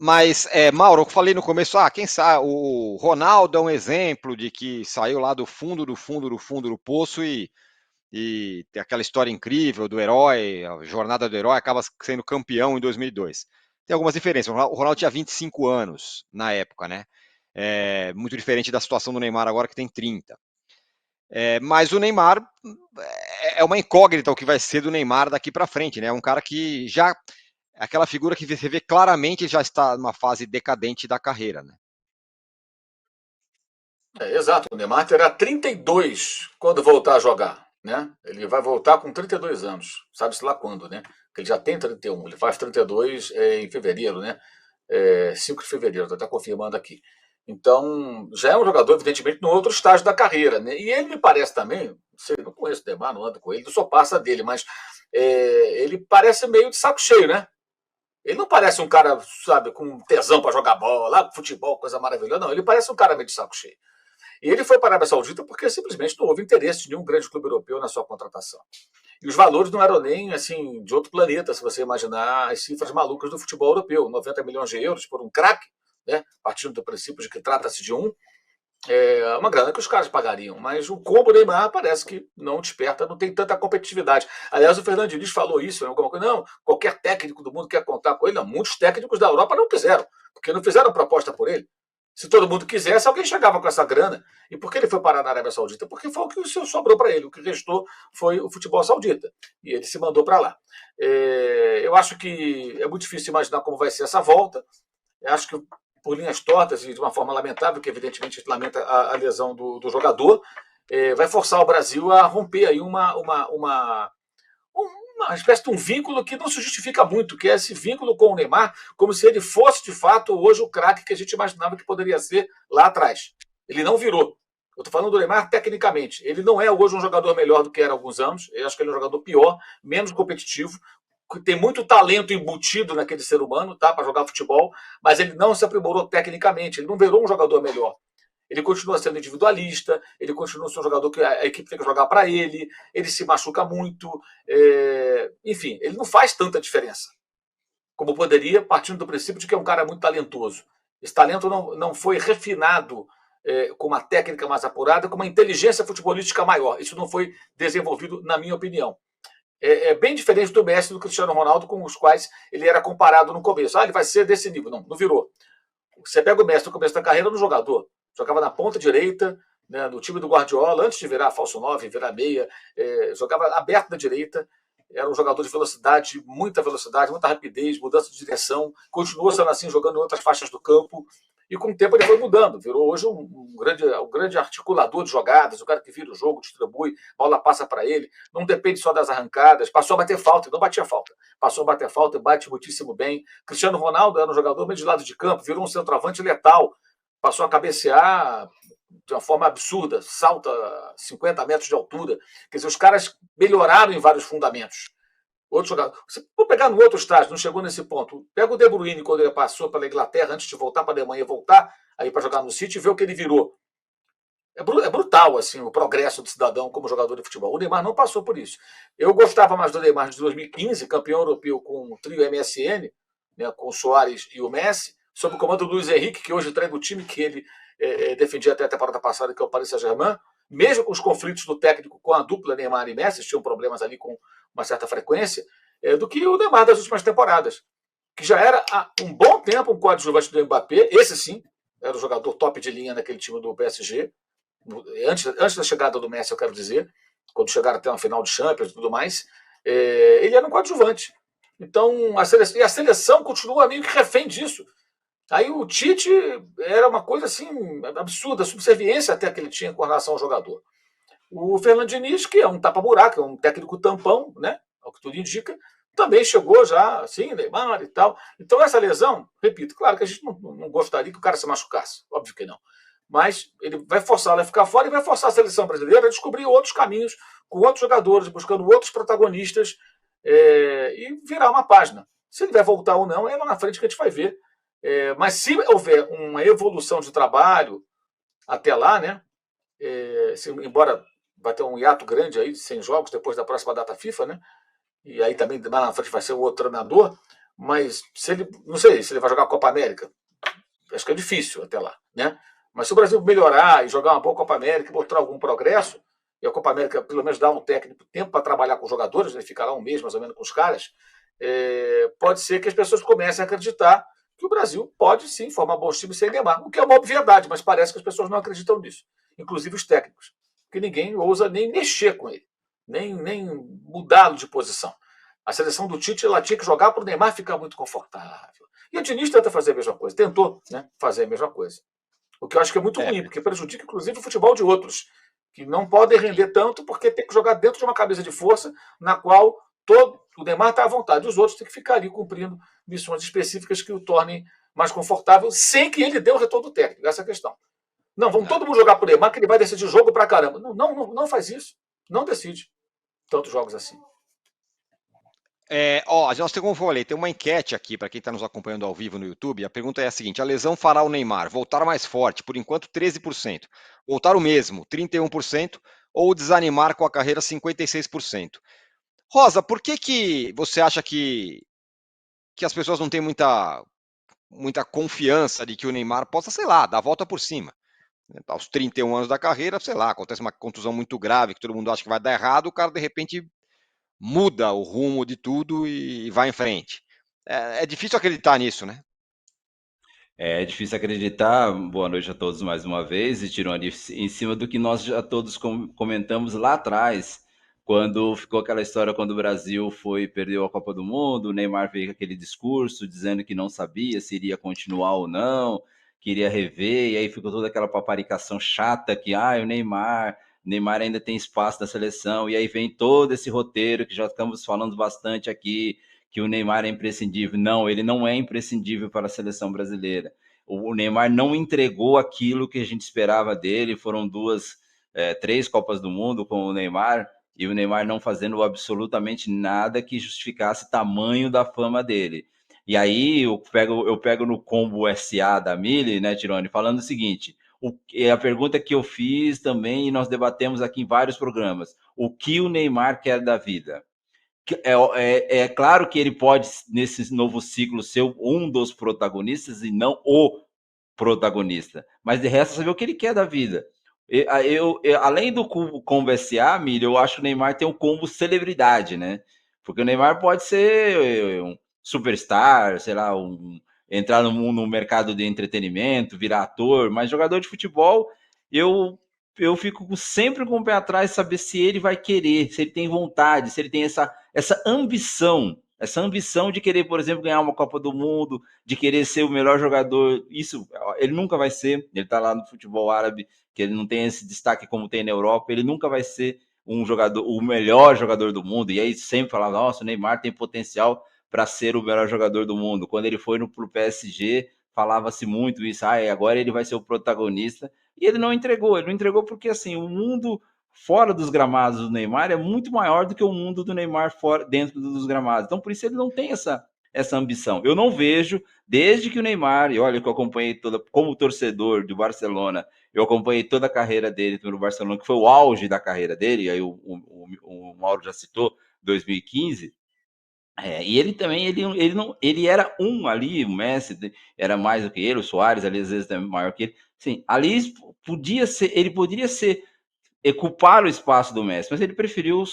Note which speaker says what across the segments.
Speaker 1: Mas, Mauro, eu falei no começo, quem sabe, o Ronaldo é um exemplo de que saiu lá do fundo, do fundo, do fundo do poço e tem aquela história incrível do herói, a jornada do herói, acaba sendo campeão em 2002. Tem algumas diferenças. O Ronaldo tinha 25 anos na época, né? Muito diferente da situação do Neymar agora, que tem 30. Mas o Neymar é uma incógnita o que vai ser do Neymar daqui para frente, né? É um cara que já. Aquela figura que você vê claramente já está numa fase decadente da carreira, né?
Speaker 2: Exato, o Neymar terá 32 quando voltar a jogar, né? Ele vai voltar com 32 anos, sabe-se lá quando, né? Porque ele já tem 31, ele faz 32 em fevereiro, né? 5 de fevereiro, estou até confirmando aqui. Então, já é um jogador, evidentemente, no outro estágio da carreira, né? E ele me parece também, não sei, não conheço o Neymar, não ando com ele, não sou parça dele, mas ele parece meio de saco cheio, né? Ele não parece um cara, sabe, com tesão para jogar bola, futebol, coisa maravilhosa, não. Ele parece um cara meio de saco cheio. E ele foi para a Arábia Saudita porque simplesmente não houve interesse de nenhum grande clube europeu na sua contratação. E os valores não eram nem assim de outro planeta, se você imaginar as cifras malucas do futebol europeu. 90 milhões de euros por um craque, né? Partindo do princípio de que trata-se de é uma grana que os caras pagariam. Mas o combo Neymar parece que não desperta, não tem tanta competitividade. Aliás, o Fernando Diniz falou isso, alguma coisa, não, qualquer técnico do mundo quer contar com ele. Não, muitos técnicos da Europa não quiseram, porque não fizeram proposta por ele. Se todo mundo quisesse, alguém chegava com essa grana. E por que ele foi parar na Arábia Saudita? Porque foi o que sobrou para ele. O que restou foi o futebol saudita. E ele se mandou para lá. Eu acho que é muito difícil imaginar como vai ser essa volta. Eu acho que por linhas tortas e de uma forma lamentável, que evidentemente lamenta a lesão do jogador, vai forçar o Brasil a romper aí uma espécie de um vínculo que não se justifica muito, que é esse vínculo com o Neymar, como se ele fosse, de fato, hoje o craque que a gente imaginava que poderia ser lá atrás. Ele não virou. Eu estou falando do Neymar tecnicamente. Ele não é hoje um jogador melhor do que era há alguns anos. Eu acho que ele é um jogador pior, menos competitivo, que tem muito talento embutido naquele ser humano, tá, para jogar futebol, mas ele não se aprimorou tecnicamente. Ele não virou um jogador melhor. Ele continua sendo individualista, ele continua sendo um jogador que a equipe tem que jogar para ele se machuca muito, enfim, ele não faz tanta diferença como poderia, partindo do princípio de que é um cara muito talentoso. Esse talento não foi refinado com uma técnica mais apurada, com uma inteligência futebolística maior. Isso não foi desenvolvido, na minha opinião. É bem diferente do Messi e do Cristiano Ronaldo, com os quais ele era comparado no começo. Ele vai ser desse nível. Não virou. Você pega o Messi no começo da carreira no jogador. Jogava na ponta direita, né, no time do Guardiola, antes de virar falso 9, virar meia, jogava aberto na direita, era um jogador de velocidade, muita rapidez, mudança de direção, continuou sendo assim, jogando em outras faixas do campo, e com o tempo ele foi mudando, virou hoje um grande articulador de jogadas, o cara que vira o jogo, distribui, a bola passa para ele, não depende só das arrancadas, passou a bater falta, não batia falta, passou a bater falta, bate muitíssimo bem. Cristiano Ronaldo era um jogador meio de lado de campo, virou um centroavante letal, passou a cabecear de uma forma absurda, salta 50 metros de altura. Quer dizer, os caras melhoraram em vários fundamentos. Outro jogador. Se for pegar no outro estágio, não chegou nesse ponto. Pega o De Bruyne quando ele passou pela Inglaterra, antes de voltar para a Alemanha e voltar aí para jogar no City, e ver o que ele virou. É brutal assim o progresso do cidadão como jogador de futebol. O Neymar não passou por isso. Eu gostava mais do Neymar de 2015, campeão europeu com o trio MSN, né, com o Soares e o Messi, sob o comando do Luiz Henrique, que hoje treina o time que ele defendia até a temporada passada, que é o Paris Saint-Germain. Mesmo com os conflitos do técnico com a dupla Neymar e Messi, tinham problemas ali com uma certa frequência, do que o Neymar das últimas temporadas, que já era há um bom tempo um coadjuvante do Mbappé. Esse sim era o jogador top de linha naquele time do PSG, antes da chegada do Messi, eu quero dizer, quando chegaram até uma final de Champions e tudo mais, ele era um coadjuvante. Então, a seleção continua meio que refém disso. Aí o Tite era uma coisa assim absurda, subserviência até que ele tinha com relação ao jogador. O Fernando Diniz, que é um tapa-buraco, é um técnico tampão, né? Ao que tudo indica, também chegou já, assim, Neymar e tal. Então, essa lesão, repito, claro que a gente não gostaria que o cara se machucasse, óbvio que não. Mas ele vai forçá-la a ficar fora e vai forçar a seleção brasileira a descobrir outros caminhos, com outros jogadores, buscando outros protagonistas e virar uma página. Se ele vai voltar ou não, é lá na frente que a gente vai ver. Mas se houver uma evolução de trabalho até lá, né? Embora vai ter um hiato grande aí, 100 jogos depois da próxima data FIFA, né? E aí também lá na frente vai ser um outro treinador. mas se ele, não sei, se ele vai jogar a Copa América, acho que é difícil até lá, né? Mas se o Brasil melhorar e jogar uma boa Copa América e mostrar algum progresso, e a Copa América pelo menos dá um técnico tempo para trabalhar com os jogadores, né? Ficar lá um mês mais ou menos com os caras, pode ser que as pessoas comecem a acreditar que o Brasil pode sim formar bons times sem Neymar, o que é uma obviedade, mas parece que as pessoas não acreditam nisso, inclusive os técnicos, porque ninguém ousa nem mexer com ele, nem mudá-lo de posição. A seleção do Tite ela tinha que jogar para o Neymar ficar muito confortável. E o Diniz tenta fazer a mesma coisa, tentou, né, fazer a mesma coisa. O que eu acho que é muito
Speaker 1: É,
Speaker 2: ruim, porque prejudica inclusive o futebol de outros, que não podem render tanto porque tem que jogar dentro de uma camisa de força na qual o Neymar está à vontade. Os outros têm que ficar ali cumprindo missões específicas que o tornem mais confortável, sem que ele dê o retorno técnico. Essa é a questão. Não, vamos
Speaker 1: é.
Speaker 2: todo mundo jogar por Neymar, que ele vai decidir jogo pra caramba. Não faz isso. Não decide tantos jogos assim.
Speaker 1: Nós temos, como eu falei, tem uma enquete aqui para quem está nos acompanhando ao vivo no YouTube. A pergunta é a seguinte: a lesão fará o Neymar voltar mais forte? Por enquanto, 13%. Voltar o mesmo, 31%. Ou desanimar com a carreira, 56%. Rosa, por que você acha que as pessoas não têm muita confiança de que o Neymar possa, sei lá, dar a volta por cima? Aos 31 anos da carreira, sei lá, acontece uma contusão muito grave que todo mundo acha que vai dar errado, o cara de repente muda o rumo de tudo e vai em frente. É difícil acreditar nisso, né?
Speaker 3: É difícil acreditar. Boa noite a todos mais uma vez, e Tirone, em cima do que nós já todos comentamos lá atrás, quando ficou aquela história, quando o Brasil perdeu a Copa do Mundo, o Neymar veio com aquele discurso dizendo que não sabia se iria continuar ou não, queria rever, e aí ficou toda aquela paparicação chata que, o Neymar ainda tem espaço na seleção, e aí vem todo esse roteiro que já estamos falando bastante aqui, que o Neymar é imprescindível. Não, ele não é imprescindível para a seleção brasileira. O Neymar não entregou aquilo que a gente esperava dele. Foram três Copas do Mundo com o Neymar, e o Neymar não fazendo absolutamente nada que justificasse tamanho da fama dele. E aí eu pego no combo SA da Mili, né, Tirone, falando o seguinte: a pergunta que eu fiz também, e nós debatemos aqui em vários programas: o que o Neymar quer da vida? É claro que ele pode, nesse novo ciclo, ser um dos protagonistas e não o protagonista. Mas de resto, saber o que ele quer da vida. Além do combo SA, Milho, eu acho que o Neymar tem um combo celebridade, né? Porque o Neymar pode ser um superstar, sei lá, entrar no mercado de entretenimento, virar ator, mas jogador de futebol, eu eu fico sempre com o pé atrás saber se ele vai querer, se ele tem vontade, se ele tem essa ambição de querer, por exemplo, ganhar uma Copa do Mundo, de querer ser o melhor jogador. Isso ele nunca vai ser. Ele está lá no futebol árabe, que ele não tem esse destaque como tem na Europa. Ele nunca vai ser um jogador, o melhor jogador do mundo. E aí sempre falava: nossa, o Neymar tem potencial para ser o melhor jogador do mundo. Quando ele foi pro PSG, falava-se muito isso. Agora ele vai ser o protagonista. E ele não entregou. Ele não entregou porque assim o mundo fora dos gramados do Neymar é muito maior do que o mundo do Neymar fora, dentro dos gramados. Então, por isso ele não tem essa ambição. Eu não vejo, desde que o Neymar, e olha que eu acompanhei como torcedor do Barcelona, eu acompanhei toda a carreira dele no Barcelona, que foi o auge da carreira dele, aí o Mauro já citou, 2015. E ele também, ele era ali, o Messi era mais do que ele, o Soares ali às vezes também maior que ele. Sim, ali ele poderia ser ocupar o espaço do Messi, mas ele preferiu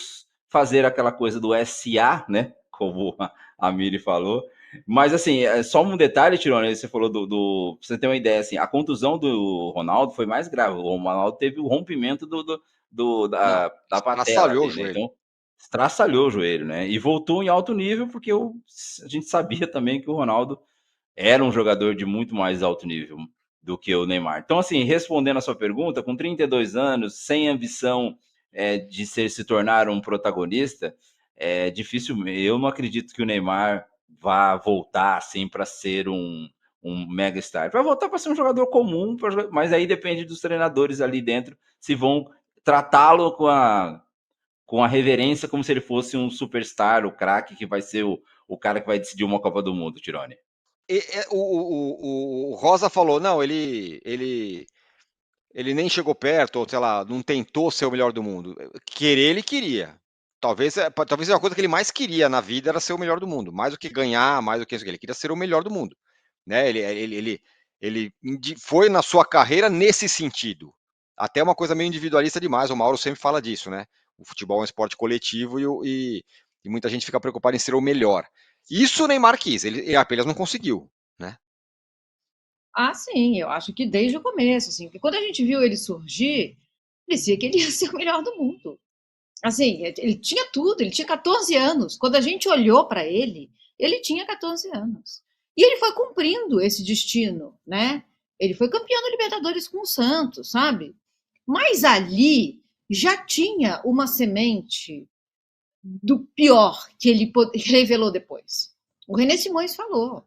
Speaker 3: fazer aquela coisa do SA, né? Como a Miri falou. Mas assim, só um detalhe, Tirone, você falou pra você ter uma ideia, assim, a contusão do Ronaldo foi mais grave. O Ronaldo teve o rompimento
Speaker 1: Não,
Speaker 3: da patela
Speaker 1: estraçalhou o
Speaker 3: ali, né?
Speaker 1: joelho.
Speaker 3: Então, estraçalhou o joelho, né? E voltou em alto nível, porque a gente sabia também que o Ronaldo era um jogador de muito mais alto nível do que o Neymar. Então, assim, respondendo a sua pergunta, com 32 anos, sem ambição de se tornar um protagonista, é difícil. Eu não acredito que o Neymar vá voltar assim para ser um mega star. Vai voltar para ser um jogador comum, mas aí depende dos treinadores ali dentro se vão tratá-lo com a reverência como se ele fosse um superstar, o craque que vai ser o cara que vai decidir uma Copa do Mundo, Tirone.
Speaker 1: O Rosa falou, não, ele nem chegou perto, ou sei lá, não tentou ser o melhor do mundo. Querer, ele queria. talvez a coisa que ele mais queria na vida era ser o melhor do mundo, mais do que ganhar, mais do que isso, ele queria ser o melhor do mundo, né? Ele foi na sua carreira nesse sentido. Até uma coisa meio individualista demais, o Mauro sempre fala disso, né? O futebol é um esporte coletivo e muita gente fica preocupada em ser o melhor. Isso o Neymar quis, ele apenas não conseguiu, né?
Speaker 4: Ah, sim, eu acho que desde o começo, assim, porque quando a gente viu ele surgir, parecia que ele ia ser o melhor do mundo. Assim, ele tinha tudo, ele tinha 14 anos. Quando a gente olhou para ele tinha 14 anos. E ele foi cumprindo esse destino, né? Ele foi campeão da Libertadores com o Santos, sabe? Mas ali já tinha uma semente do pior que ele revelou depois. O René Simões falou.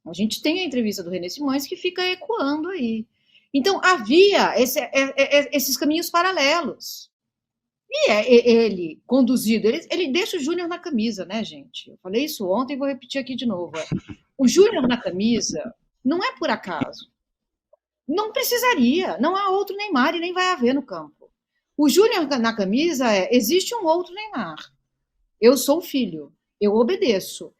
Speaker 4: A gente tem a entrevista do René Simões que fica ecoando aí. Então, havia esses caminhos paralelos. E ele conduzido, ele deixa o Júnior na camisa, né, gente? Eu falei isso ontem e vou repetir aqui de novo. O Júnior na camisa não é por acaso. Não precisaria, não há outro Neymar e nem vai haver no campo. O Júnior na camisa existe um outro Neymar. Eu sou o filho, eu obedeço.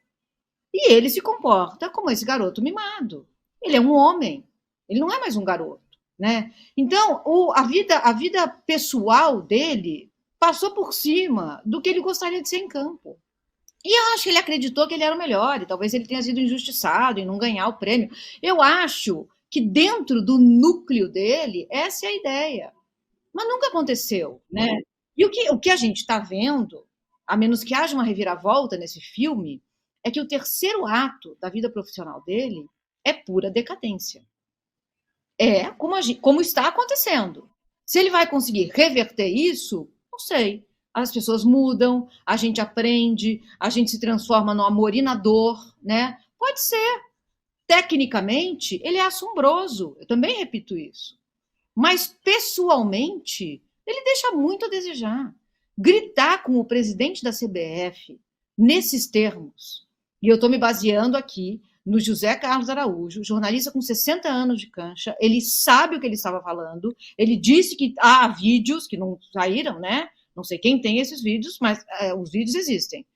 Speaker 4: E ele se comporta como esse garoto mimado. Ele é um homem, ele não é mais um garoto, né? Então, a vida pessoal dele passou por cima do que ele gostaria de ser em campo. E eu acho que ele acreditou que ele era o melhor, e talvez ele tenha sido injustiçado em não ganhar o prêmio. Eu acho que dentro do núcleo dele, essa é a ideia. Mas nunca aconteceu, né? E o que a gente está vendo, a menos que haja uma reviravolta nesse filme, é que o terceiro ato da vida profissional dele é pura decadência. É como está acontecendo. Se ele vai conseguir reverter isso, não sei. As pessoas mudam, a gente aprende, a gente se transforma no amor e na dor, né? Pode ser. Tecnicamente, ele é assombroso. Eu também repito isso. Mas, pessoalmente, ele deixa muito a desejar. Gritar com o presidente da CBF nesses termos, e eu estou me baseando aqui no José Carlos Araújo, jornalista com 60 anos de cancha, ele sabe o que ele estava falando, ele disse que há vídeos que não saíram, né? Não sei quem tem esses vídeos, mas os vídeos existem.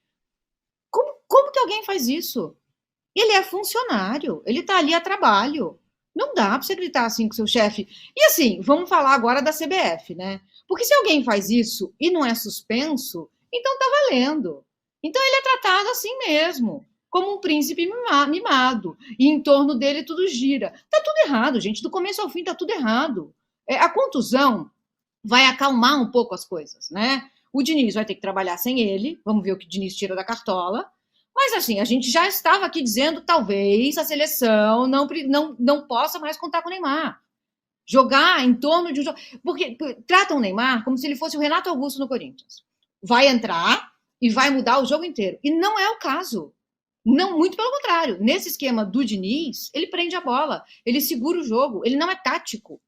Speaker 4: Como que alguém faz isso? Ele é funcionário, ele está ali a trabalho. Não dá para você gritar assim com seu chefe. E assim, vamos falar agora da CBF, né? Porque se alguém faz isso e não é suspenso, então tá valendo. Então ele é tratado assim mesmo, como um príncipe mimado. E em torno dele tudo gira. Tá tudo errado, gente. Do começo ao fim tá tudo errado. A contusão vai acalmar um pouco as coisas, né? O Diniz vai ter que trabalhar sem ele. Vamos ver o que o Diniz tira da cartola. Mas, assim, a gente já estava aqui dizendo talvez a seleção não possa mais contar com o Neymar. Jogar em torno de um jogo. Porque tratam o Neymar como se ele fosse o Renato Augusto no Corinthians. Vai entrar e vai mudar o jogo inteiro. E não é o caso. Não, muito pelo contrário. Nesse esquema do Diniz, ele prende a bola, ele segura o jogo, ele não é tático.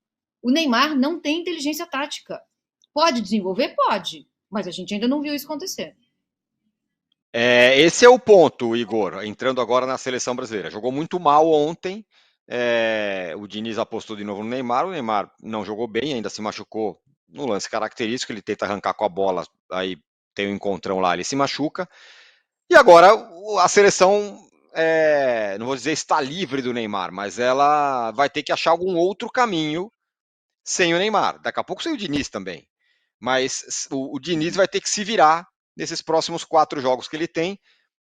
Speaker 4: O Neymar não tem inteligência tática. Pode desenvolver? Pode. Mas a gente ainda não viu isso acontecer.
Speaker 1: Esse é o ponto, Igor, entrando agora na seleção brasileira. Jogou muito mal ontem, o Diniz apostou de novo no Neymar, o Neymar não jogou bem, ainda se machucou no lance característico, ele tenta arrancar com a bola, aí tem um encontrão lá, ele se machuca, e agora a seleção, não vou dizer está livre do Neymar, mas ela vai ter que achar algum outro caminho sem o Neymar, daqui a pouco sem o Diniz também, mas o Diniz vai ter que se virar nesses próximos 4 jogos que ele tem,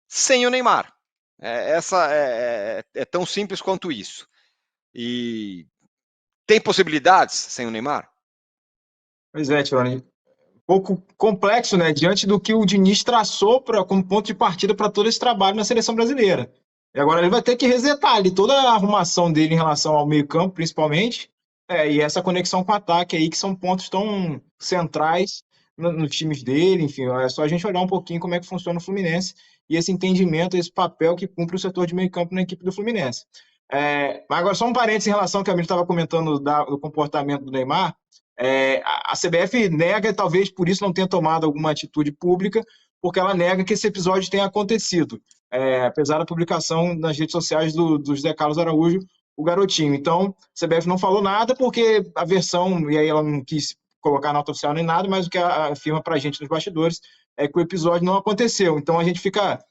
Speaker 1: sem o Neymar. É tão simples quanto isso. E tem possibilidades sem o Neymar?
Speaker 5: Pois é, Tironi. Um pouco complexo, né? Diante do que o Diniz traçou como ponto de partida para todo esse trabalho na seleção brasileira. E agora ele vai ter que resetar ali toda a arrumação dele em relação ao meio-campo, principalmente, e essa conexão com o ataque aí, que são pontos tão centrais nos times dele, enfim, é só a gente olhar um pouquinho como é que funciona o Fluminense e esse entendimento, esse papel que cumpre o setor de meio campo na equipe do Fluminense. Mas agora só um parênteses em relação ao que a Miriam estava comentando do comportamento do Neymar. A CBF nega, talvez por isso não tenha tomado alguma atitude pública, porque ela nega que esse episódio tenha acontecido, apesar da publicação nas redes sociais do José Carlos Araújo, o garotinho. Então, a CBF não falou nada porque a versão, e aí ela não quis colocar nota oficial nem nada, mas o que afirma para a gente nos bastidores é que o episódio não aconteceu. Então a gente fica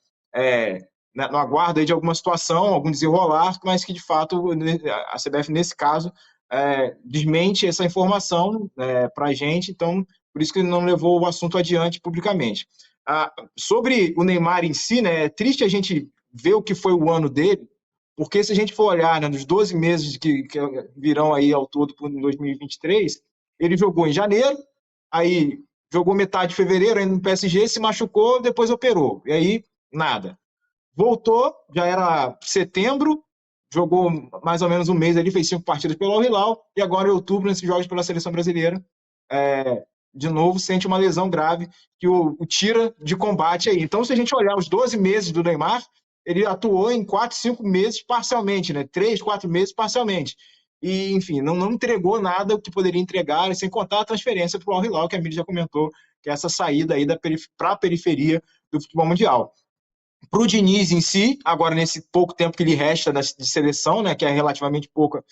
Speaker 5: no aguardo aí de alguma situação, algum desenrolar, mas que de fato a CBF, nesse caso, desmente essa informação para a gente, então por isso que ele não levou o assunto adiante publicamente. Sobre o Neymar em si, né, é triste a gente ver o que foi o ano dele, porque se a gente for olhar, né, nos 12 meses que virão aí ao todo por 2023, ele jogou em janeiro, aí jogou metade de fevereiro ainda no PSG, se machucou, depois operou, e aí nada. Voltou, já era setembro, jogou mais ou menos um mês ali, fez 5 partidas pelo Al Hilal, e agora em outubro, nesses jogos pela seleção brasileira, de novo sente uma lesão grave que o tira de combate aí. Então, se a gente olhar os 12 meses do Neymar, ele atuou em 4, 5 meses parcialmente, né? 3, 4 meses parcialmente. E, enfim, não entregou nada que poderia entregar, sem contar a transferência para o Al Hilal, que a Miri já comentou, que é essa saída aí para a periferia do futebol mundial. Para o Diniz em si, agora nesse pouco tempo que lhe resta de seleção, né, que é relativamente pouca,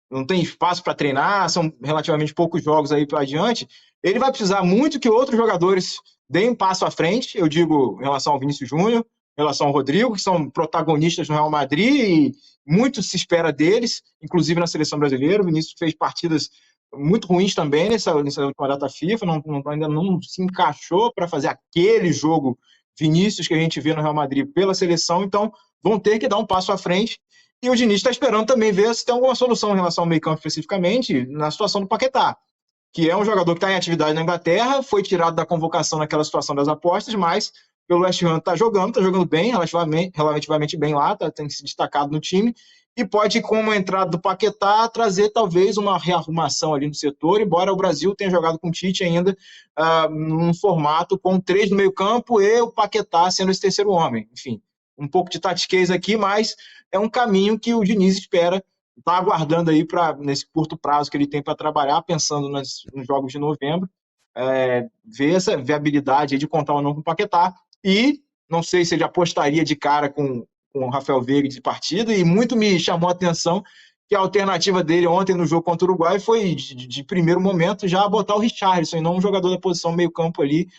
Speaker 5: não tem espaço para treinar, são relativamente poucos jogos aí para adiante, ele vai precisar muito que outros jogadores deem um passo à frente, eu digo em relação ao Vinícius Júnior, em relação ao Rodrigo, que são protagonistas no Real Madrid e muito se espera deles, inclusive na seleção brasileira. O Vinícius fez partidas muito ruins também nessa última data FIFA, ainda não se encaixou para fazer aquele jogo Vinícius que a gente vê no Real Madrid pela seleção, então vão ter que dar um passo à frente. E o Diniz está esperando também ver se tem alguma solução em relação ao meio-campo especificamente na situação do Paquetá, que é um jogador que está em atividade na Inglaterra, foi tirado da convocação naquela situação das apostas, mas pelo West Ham está jogando bem, relativamente bem lá, tem se destacado no time, e pode, como a entrada do Paquetá, trazer talvez uma rearrumação ali no setor, embora o Brasil tenha jogado com o Tite ainda num formato com 3 no meio campo e o Paquetá sendo esse terceiro homem. Enfim, um pouco de tatiquez aqui, mas é um caminho que o Diniz espera, está aguardando aí nesse curto prazo que ele tem para trabalhar, pensando nos jogos de novembro, ver essa viabilidade aí de contar ou não com o Paquetá, e não sei se ele apostaria de cara com o Rafael Veiga de partida, e muito me chamou a atenção que a alternativa dele ontem no jogo contra o Uruguai foi, de primeiro momento, já botar o Richarlison, e não um jogador da posição meio campo ali,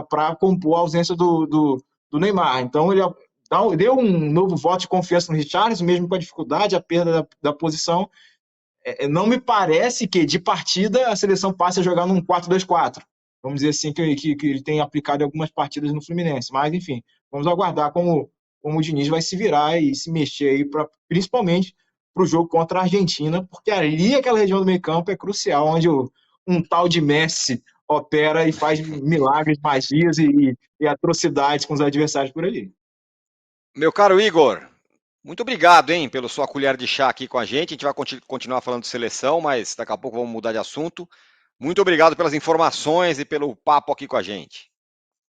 Speaker 5: para compor a ausência do Neymar. Então ele deu um novo voto de confiança no Richarlison, mesmo com a dificuldade, a perda da posição. Não me parece que, de partida, a seleção passe a jogar num 4-2-4. Vamos dizer assim, que ele tem aplicado em algumas partidas no Fluminense. Mas, enfim, vamos aguardar como o Diniz vai se virar e se mexer aí, principalmente para o jogo contra a Argentina, porque ali aquela região do meio campo é crucial, onde um tal de Messi opera e faz milagres, magias e atrocidades com os adversários por ali.
Speaker 1: Meu caro Igor, muito obrigado, hein, pela sua colher de chá aqui com a gente. A gente vai continuar falando de seleção, mas daqui a pouco vamos mudar de assunto. Muito obrigado pelas informações e pelo papo aqui com a gente.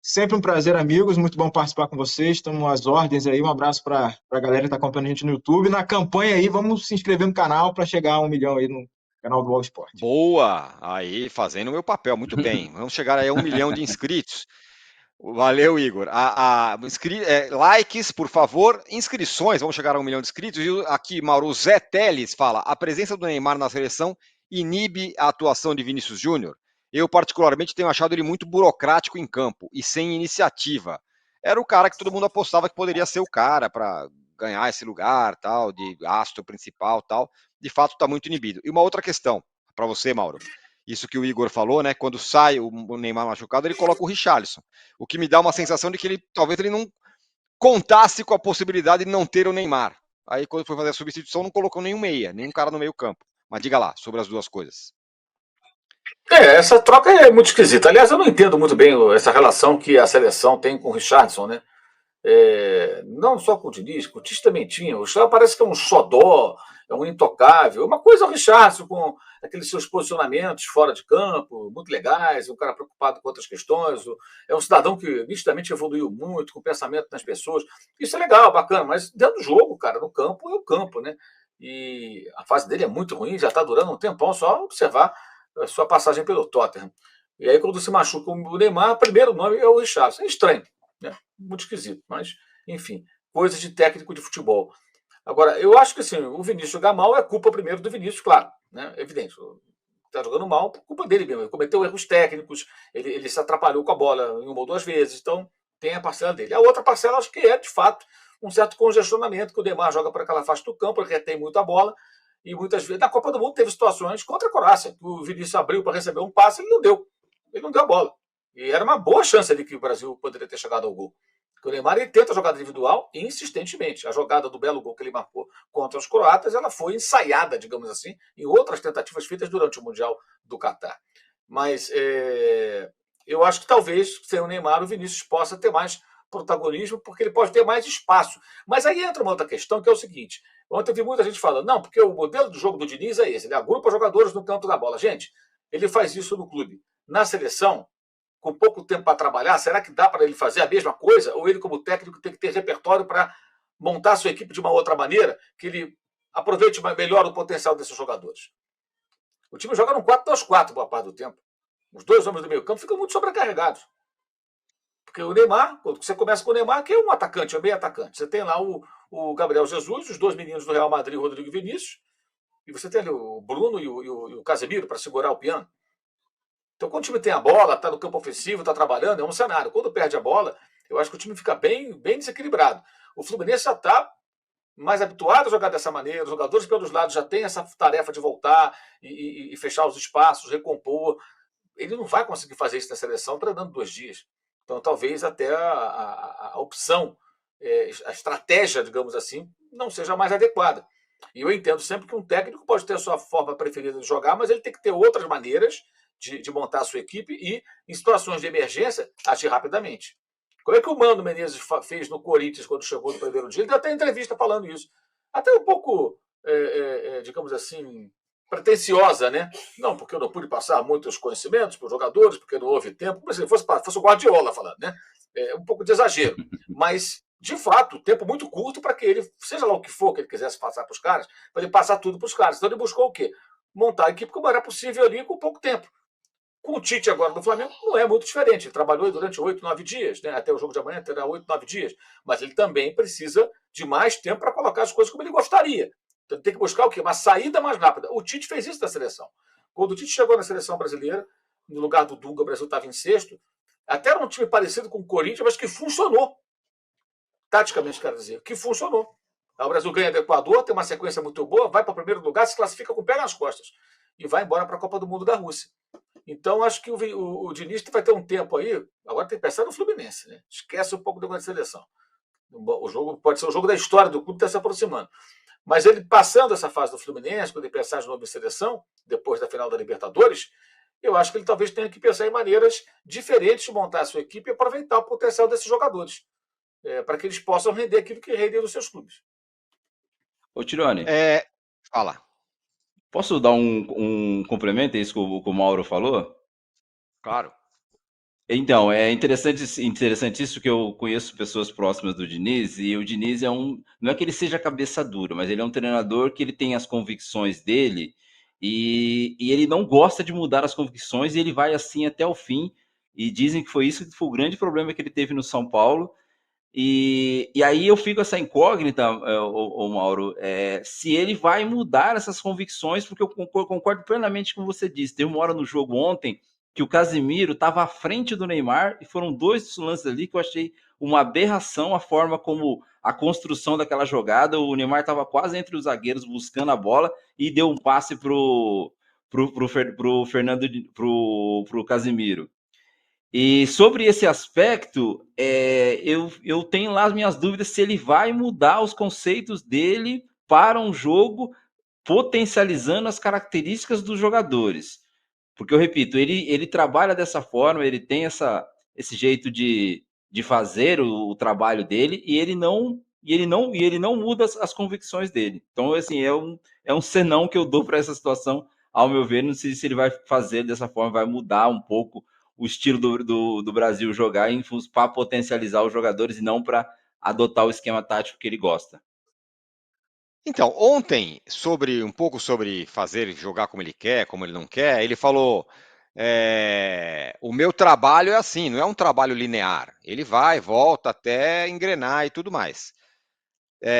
Speaker 5: Sempre um prazer, amigos. Muito bom participar com vocês. Estamos às ordens aí. Um abraço para a galera que está acompanhando a gente no YouTube. Na campanha aí, vamos se inscrever no canal para chegar a 1 milhão aí no canal do All Sport.
Speaker 1: Boa! Aí, fazendo o meu papel. Muito bem. Vamos chegar aí a 1 milhão de inscritos. Valeu, Igor. Likes, por favor. Inscrições, vamos chegar a 1 milhão de inscritos. E aqui, Mauro, o Zé Teles fala: a presença do Neymar na seleção inibe a atuação de Vinícius Júnior. Eu, particularmente, tenho achado ele muito burocrático em campo e sem iniciativa. Era o cara que todo mundo apostava que poderia ser o cara para ganhar esse lugar, tal, de astro principal, tal. De fato, está muito inibido. E uma outra questão para você, Mauro. Isso que o Igor falou, né? Quando sai o Neymar machucado, ele coloca o Richarlison. O que me dá uma sensação de que talvez ele não contasse com a possibilidade de não ter o Neymar. Aí, quando foi fazer a substituição, não colocou nenhum meia, nenhum cara no meio campo. Mas diga lá, sobre as duas coisas.
Speaker 2: Essa troca é muito esquisita. Aliás, eu não entendo muito bem essa relação que a seleção tem com o Richarlison, né? Não só com o Diniz, o Tite também tinha. O Richarlison parece que é um xodó, é um intocável. Uma coisa é o Richarlison com aqueles seus posicionamentos fora de campo, muito legais, um cara preocupado com outras questões. É um cidadão que nitidamente evoluiu muito, com o pensamento das pessoas. Isso é legal, bacana, mas dentro do jogo, cara, no campo é o campo, né? E a fase dele é muito ruim, já está durando um tempão, só observar a sua passagem pelo Tottenham. E aí, quando se machuca o Neymar, o primeiro nome é o Richarlison. É estranho, né? Muito esquisito, mas, enfim, coisas de técnico de futebol. Agora, eu acho que assim, o Vinícius jogar mal é culpa primeiro do Vinícius, claro, né? Evidente. está jogando mal por culpa dele mesmo. Ele cometeu erros técnicos, ele se atrapalhou com a bola em uma ou duas vezes, então tem a parcela dele. A outra parcela, acho que é, de fato, um certo congestionamento, que o Neymar joga por aquela faixa do campo, ele retém muito a bola, e muitas vezes, na Copa do Mundo, teve situações contra a Croácia, que o Vinícius abriu para receber um passe e ele não deu. Ele não deu a bola. E era uma boa chance ali que o Brasil poderia ter chegado ao gol. Porque o Neymar ele tenta a jogada individual insistentemente. A jogada do belo gol que ele marcou contra os croatas, ela foi ensaiada, digamos assim, em outras tentativas feitas durante o Mundial do Catar. Mas eu acho que talvez, sem o Neymar, o Vinícius possa ter mais protagonismo, porque ele pode ter mais espaço. Mas aí entra uma outra questão, que é o seguinte. Ontem eu vi muita gente falando, não, porque o modelo do jogo do Diniz é esse, ele agrupa jogadores no campo da bola. Gente, ele faz isso no clube. Na seleção, com pouco tempo para trabalhar, será que dá para ele fazer a mesma coisa? Ou ele, como técnico, tem que ter repertório para montar a sua equipe de uma outra maneira, que ele aproveite melhor o potencial desses jogadores? O time joga num 4-2-4 boa parte do tempo. Os dois homens do meio campo ficam muito sobrecarregados. Porque o Neymar, quando você começa com o Neymar, que é um atacante, é um meio atacante. Você tem lá o Gabriel Jesus, os dois meninos do Real Madrid, Rodrigo e Vinícius, e você tem ali o Bruno e o Casemiro para segurar o piano. Então, quando o time tem a bola, está no campo ofensivo, está trabalhando, é um cenário. Quando perde a bola, eu acho que o time fica bem desequilibrado. O Fluminense já está mais habituado a jogar dessa maneira, os jogadores pelos lados já têm essa tarefa de voltar e fechar os espaços, recompor. Ele não vai conseguir fazer isso na seleção treinando 2 dias. Então, talvez até a opção, a estratégia, digamos assim, não seja mais adequada. E eu entendo sempre que um técnico pode ter a sua forma preferida de jogar, mas ele tem que ter outras maneiras de montar a sua equipe e, em situações de emergência, agir rapidamente. Como é que o Mano Menezes fez no Corinthians quando chegou no primeiro dia? Ele deu até entrevista falando isso. Até um pouco, digamos assim, pretensiosa, né? Não, porque eu não pude passar muitos conhecimentos para os jogadores, porque não houve tempo. Como se fosse o Guardiola falando, né? É um pouco de exagero. Mas, de fato, tempo muito curto para que ele, seja lá o que for que ele quisesse passar para os caras, para ele passar tudo para os caras. Então ele buscou o quê? Montar a equipe como era possível ali com pouco tempo. Com o Tite agora no Flamengo não é muito diferente. Ele trabalhou durante 8, 9 dias, né? Até o jogo de amanhã terá 8, 9 dias. Mas ele também precisa de mais tempo para colocar as coisas como ele gostaria. Então ele tem que buscar o quê? Uma saída mais rápida. O Tite fez isso na seleção. Quando o Tite chegou na seleção brasileira, no lugar do Dunga, o Brasil estava em sexto, até era um time parecido com o Corinthians, mas que funcionou. Taticamente, quero dizer, que funcionou. O Brasil ganha do Equador, tem uma sequência muito boa, vai para o primeiro lugar, se classifica com o pé nas costas e vai embora para a Copa do Mundo da Rússia. Então, acho que o Diniz vai ter um tempo aí. Agora tem que pensar no Fluminense, né? Esquece um pouco do negócio de seleção. O jogo pode ser o jogo da história do clube, está se aproximando. Mas ele passando essa fase do Fluminense, quando ele pensar de novo em seleção, depois da final da Libertadores, eu acho que ele talvez tenha que pensar em maneiras diferentes de montar a sua equipe e aproveitar o potencial desses jogadores, para que eles possam render aquilo que rendem nos seus clubes.
Speaker 3: Ô, Tirone.
Speaker 1: Fala.
Speaker 3: Posso dar um complemento a isso que o Mauro falou?
Speaker 1: Claro.
Speaker 3: Então, é interessante isso, que eu conheço pessoas próximas do Diniz, e o Diniz não é que ele seja cabeça dura, mas ele é um treinador que ele tem as convicções dele, e ele não gosta de mudar as convicções, e ele vai assim até o fim, e dizem que foi o grande problema que ele teve no São Paulo. E aí eu fico essa incógnita, o Mauro, se ele vai mudar essas convicções, porque eu concordo plenamente com o que você disse. Teve uma hora no jogo ontem que o Casemiro estava à frente do Neymar, e foram 2 lances ali que eu achei uma aberração, a forma como a construção daquela jogada. O Neymar estava quase entre os zagueiros buscando a bola e deu um passe pro Casemiro. E sobre esse aspecto, eu tenho lá as minhas dúvidas se ele vai mudar os conceitos dele para um jogo potencializando as características dos jogadores. Porque, eu repito, ele trabalha dessa forma, ele tem esse jeito de fazer o trabalho dele, e ele não muda as convicções dele. Então, assim, é um senão que eu dou para essa situação, ao meu ver. Não sei se ele vai fazer dessa forma, vai mudar um pouco o estilo do Brasil jogar para potencializar os jogadores e não para adotar o esquema tático que ele gosta.
Speaker 1: Então, ontem, um pouco sobre jogar como ele quer, como ele não quer, ele falou: o meu trabalho é assim, não é um trabalho linear. Ele vai, volta até engrenar e tudo mais.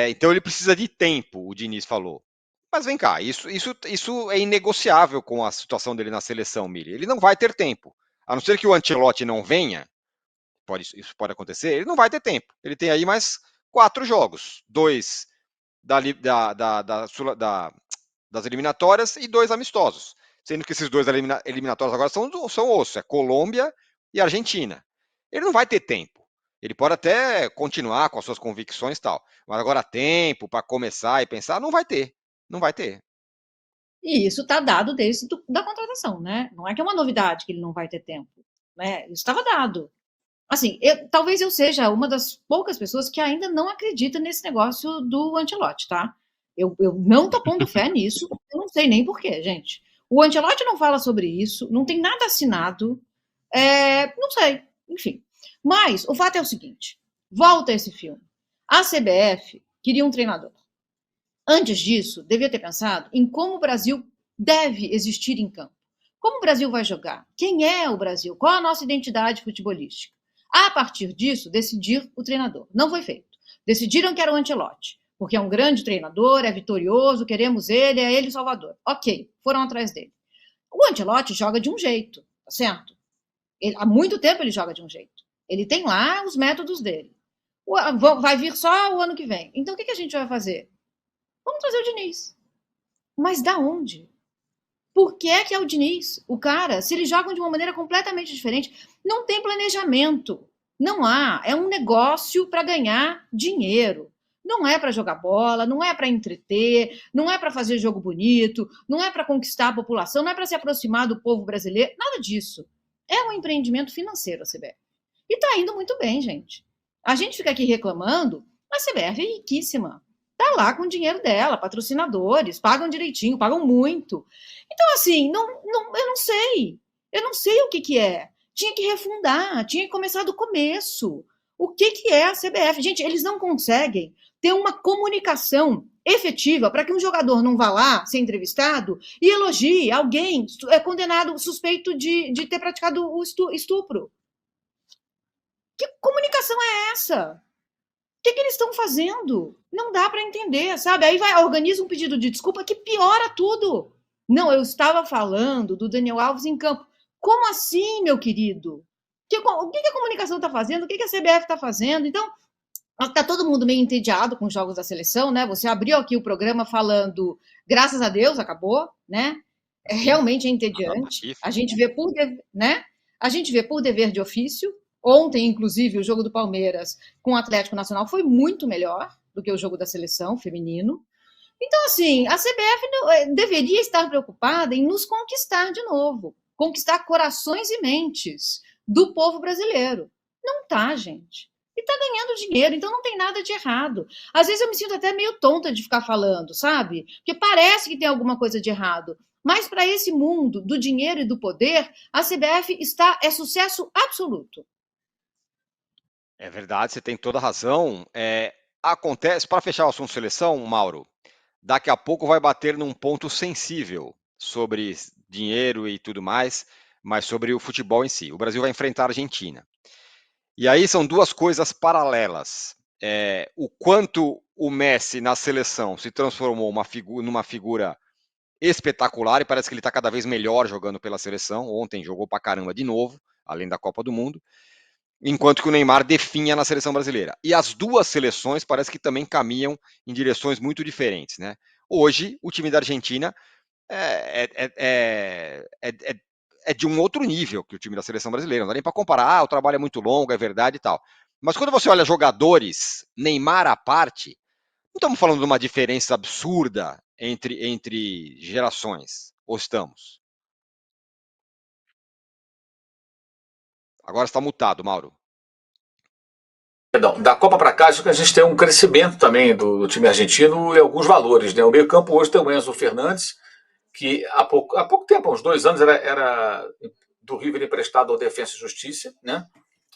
Speaker 1: Então ele precisa de tempo, o Diniz falou. Mas vem cá, isso é inegociável com a situação dele na seleção, Miri. Ele não vai ter tempo. A não ser que o Ancelotti não venha, isso pode acontecer, ele não vai ter tempo. Ele tem aí mais 4 jogos. 2 das eliminatórias e 2 amistosos. Sendo que esses 2 eliminatórios agora são osso. É Colômbia e Argentina. Ele não vai ter tempo. Ele pode até continuar com as suas convicções e tal. Mas agora tempo para começar e pensar, não vai ter. Não vai ter.
Speaker 4: E isso está dado desde da contratação, né? Não é que é uma novidade que ele não vai ter tempo, né? Isso estava dado. Assim, talvez eu seja uma das poucas pessoas que ainda não acredita nesse negócio do Ancelotti, tá? Eu não tô pondo fé nisso, eu não sei nem porquê, gente. O Ancelotti não fala sobre isso, não tem nada assinado, não sei, enfim. Mas o fato é o seguinte, volta esse filme. A CBF queria um treinador. Antes disso, devia ter pensado em como o Brasil deve existir em campo. Como o Brasil vai jogar? Quem é o Brasil? Qual a nossa identidade futebolística? A partir disso, decidir o treinador. Não foi feito. Decidiram que era o Ancelotti, porque é um grande treinador, é vitorioso, queremos ele, é ele o salvador. Ok, foram atrás dele. O Ancelotti joga de um jeito, tá certo? Há muito tempo ele joga de um jeito. Ele tem lá os métodos dele. Vai vir só o ano que vem. Então o que a gente vai fazer? Vamos trazer o Diniz. Mas da onde? Por que é o Diniz? O cara, se eles jogam de uma maneira completamente diferente, não tem planejamento. Não há. É um negócio para ganhar dinheiro. Não é para jogar bola, não é para entreter, não é para fazer jogo bonito, não é para conquistar a população, não é para se aproximar do povo brasileiro, nada disso. É um empreendimento financeiro a CBF. E está indo muito bem, gente. A gente fica aqui reclamando, a CBF é riquíssima. Tá lá com o dinheiro dela, patrocinadores, pagam direitinho, pagam muito. Então, assim, eu não sei. Eu não sei o que é. Tinha que refundar, tinha que começar do começo. O que é a CBF? Gente, eles não conseguem ter uma comunicação efetiva para que um jogador não vá lá ser entrevistado e elogie alguém condenado, suspeito de ter praticado o estupro. Que comunicação é essa? O que eles estão fazendo? Não dá para entender, sabe? Aí organiza um pedido de desculpa que piora tudo. Não, eu estava falando do Daniel Alves em campo. Como assim, meu querido? O que a comunicação está fazendo? O que a CBF está fazendo? Então, está todo mundo meio entediado com os jogos da seleção, né? Você abriu aqui o programa falando, graças a Deus, acabou, né? Realmente é entediante. A gente vê né? A gente vê por dever de ofício. Ontem, inclusive, o jogo do Palmeiras com o Atlético Nacional foi muito melhor do que o jogo da seleção feminino. Então, assim, a CBF deveria estar preocupada em nos conquistar de novo, conquistar corações e mentes do povo brasileiro. Não tá, gente. E tá ganhando dinheiro, então não tem nada de errado. Às vezes eu me sinto até meio tonta de ficar falando, sabe? Porque parece que tem alguma coisa de errado. Mas para esse mundo do dinheiro e do poder, a CBF é sucesso absoluto.
Speaker 1: É verdade, você tem toda a razão. Acontece, para fechar o assunto seleção, Mauro, daqui a pouco vai bater num ponto sensível sobre dinheiro e tudo mais, mas sobre o futebol em si. O Brasil vai enfrentar a Argentina. E aí são duas coisas paralelas. O quanto o Messi na seleção se transformou numa figura espetacular e parece que ele está cada vez melhor jogando pela seleção. Ontem jogou pra caramba de novo, além da Copa do Mundo. Enquanto que o Neymar definha na seleção brasileira. E as duas seleções parece que também caminham em direções muito diferentes, né? Hoje, o time da Argentina é de um outro nível que o time da seleção brasileira. Não dá nem para comparar, o trabalho é muito longo, é verdade e tal. Mas quando você olha jogadores, Neymar à parte, não estamos falando de uma diferença absurda entre gerações, ou estamos? Agora está mutado, Mauro.
Speaker 2: Perdão, da Copa para cá, acho que a gente tem um crescimento também do time argentino e alguns valores, né? O meio-campo hoje tem o Enzo Fernandes, que há pouco tempo, há uns 2 anos, era do River emprestado ao Defensa e Justiça, né?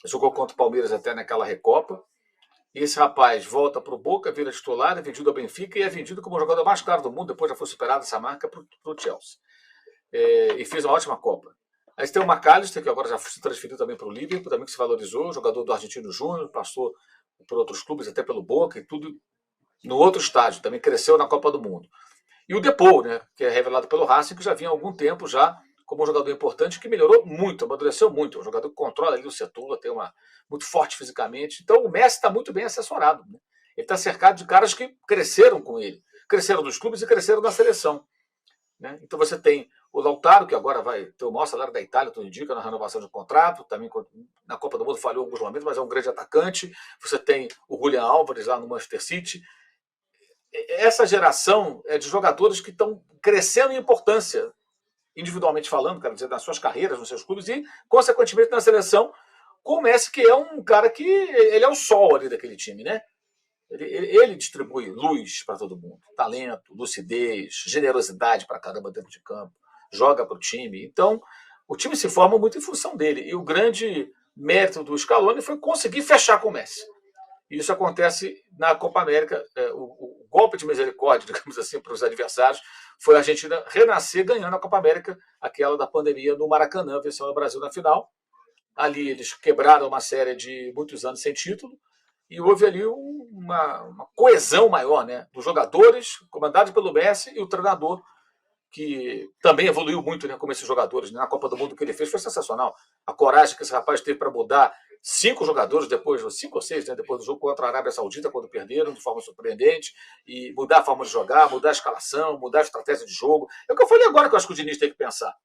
Speaker 2: Jogou contra o Palmeiras até naquela Recopa. E esse rapaz volta para o Boca, vira titular, é vendido ao Benfica e é vendido como o jogador mais caro do mundo, depois já foi superada essa marca para o Chelsea. E fez uma ótima Copa. Aí tem o McAllister, que agora já se transferiu também para o Liverpool, também que se valorizou, jogador do Argentino Júnior, passou por outros clubes, até pelo Boca e tudo no outro estágio, também cresceu na Copa do Mundo. E o Depou, né, que é revelado pelo Racing, que já vinha há algum tempo já como um jogador importante, que melhorou muito, amadureceu muito. Um jogador que controla ali o setor, muito forte fisicamente. Então o Messi está muito bem assessorado. Né? Ele está cercado de caras que cresceram com ele. Cresceram nos clubes e cresceram na seleção. Né? Então você tem o Lautaro, que agora vai ter o maior salário da Itália, tudo indica, na renovação de contrato, também na Copa do Mundo falhou em alguns momentos, mas é um grande atacante. Você tem o Julián Álvares lá no Manchester City. Essa geração é de jogadores que estão crescendo em importância, individualmente falando, quero dizer, nas suas carreiras, nos seus clubes e, consequentemente, na seleção, com o Messi, que é um cara que ele é o sol ali daquele time, né? Ele distribui luz para todo mundo, talento, lucidez, generosidade para caramba dentro de campo, joga para o time. Então, o time se forma muito em função dele. E o grande mérito do Scaloni foi conseguir fechar com o Messi. E isso acontece na Copa América. O golpe de misericórdia, digamos assim, para os adversários, foi a Argentina renascer ganhando a Copa América, aquela da pandemia no Maracanã, vencendo o Brasil na final. Ali eles quebraram uma série de muitos anos sem título, e houve ali uma coesão maior, né, dos jogadores, comandados pelo Messi, e o treinador, que também evoluiu muito, né, como esses jogadores. Né, na Copa do Mundo que ele fez foi sensacional. A coragem que esse rapaz teve para mudar 5 jogadores depois, 5 ou 6, né, depois do jogo contra a Arábia Saudita, quando perderam de forma surpreendente, e mudar a forma de jogar, mudar a escalação, mudar a estratégia de jogo. É o que eu falei agora, que eu acho que o Diniz tem que pensar.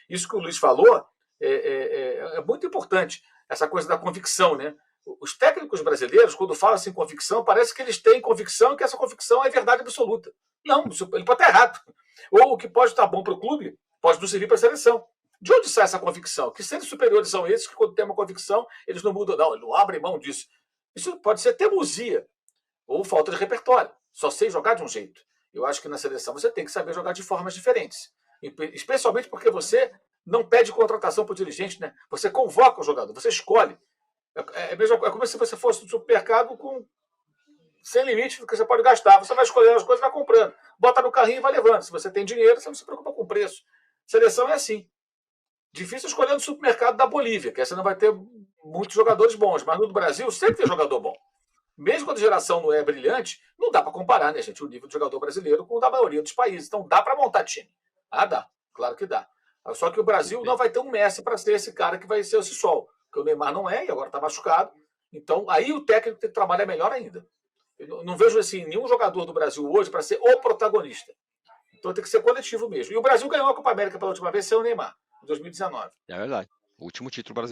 Speaker 2: Isso que o Luiz falou é muito importante, essa coisa da convicção, né? Os técnicos brasileiros, quando falam assim convicção, parece que eles têm convicção e que essa convicção é verdade absoluta. Não, ele pode estar errado. Ou o que pode estar bom para o clube pode não servir para a seleção. De onde sai essa convicção? Que seres superiores são esses que, quando tem uma convicção, eles não mudam, não, eles não abrem mão disso. Isso pode ser teimosia ou falta de repertório. Só sei jogar de um jeito. Eu acho que na seleção você tem que saber jogar de formas diferentes. Especialmente porque você não pede contratação para o dirigente, né? Você convoca o jogador, você escolhe. É como se você fosse no supermercado sem limite do que você pode gastar. Você vai escolhendo as coisas e vai comprando. Bota no carrinho e vai levando. Se você tem dinheiro, você não se preocupa com o preço. Seleção é assim. Difícil escolher no supermercado da Bolívia, que aí você não vai ter muitos jogadores bons. Mas no Brasil sempre tem jogador bom. Mesmo quando a geração não é brilhante, não dá para comparar, né, gente, o nível de jogador brasileiro com o da maioria dos países. Então dá para montar time. Ah, dá. Claro que dá. Só que o Brasil não vai ter um Messi para ser esse cara que vai ser esse sol. Porque o Neymar não é e agora está machucado. Então aí o técnico tem que trabalhar melhor ainda. Eu não vejo assim, nenhum jogador do Brasil hoje para ser o protagonista. Então tem que ser coletivo mesmo. E o Brasil ganhou a Copa América pela última vez sem o Neymar, em 2019.
Speaker 1: É verdade. O último título brasileiro.